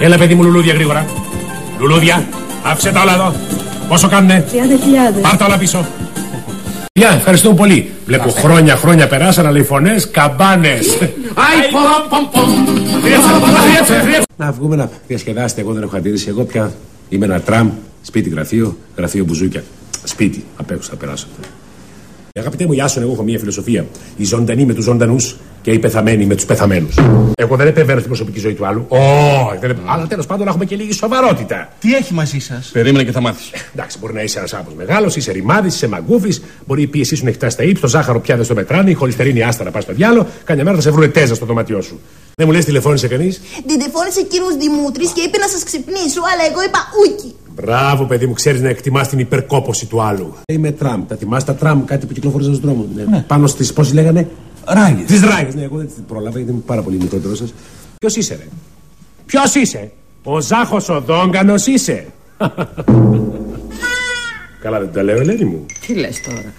Έλα, παιδί μου, λουλούδια γρήγορα. Λουλούδια, άφησε τα όλα εδώ. Πόσο κάνουνε? 30.000. Πάρ' όλα πίσω. Γεια, ευχαριστώ πολύ. Βλέπω χρόνια περάσαν, αλλά οι φωνές καμπάνες. Να βγούμε να διασκεδάσετε. Εγώ δεν έχω αντίρρηση. Εγώ πια είμαι ένα τραμ. Σπίτι, γραφείο μπουζούκια. Σπίτι, απ' έξω θα περάσω. Αγαπητέ μου Ιάσον, εγώ έχω μία φιλοσοφία. Οι ζωντανοί με τους ζωντανούς και οι πεθαμένοι με τους πεθαμένους. Εγώ δεν επεμβαίνω στην προσωπική ζωή του άλλου. Αλλά τέλος πάντων έχουμε και λίγη σοβαρότητα. Τι έχει μαζί σας? Περίμενε και θα μάθεις. Εντάξει, μπορεί να είσαι ένας άπος μεγάλος, είσαι ρημάδης, είσαι μαγκούφης. Μπορεί η πίεσή σου να έχει φτάσει στα ύψη, το ζάχαρο πια δεν στο μετράνε, η χολυστερίνη άστα να πας στο διάλο. Κάμια μέρα θα σε βρούνε τέζα στο δωμάτιό σου. Δεν μου λες τηλεφώνησε κανείς? Τηλεφώνησε ο κύριος Δημούτρης και είπε να σας ξυπνήσω, αλλά εγώ είπα ούκι. Μπράβο, παιδί μου, ξέρεις να εκτιμάς την υπερκόπωση του άλλου. Είμαι τραμ. Τα θυμάσαι τα τραμ, κάτι που κυκλοφορούσαν στον δρόμο. Ναι. Πάνω στις, πώς λέγανε? Ράγες. Τις ράγες, ναι, εγώ δεν την πρόλαβα, γιατί είμαι πάρα πολύ μικρότερος σας. Ποιος είσαι, ρε? Ποιος είσαι? Ο Ζάχος ο Δόγκανος είσαι? Καλά δεν τα λέω, Ελένη μου? Τι λες τώρα?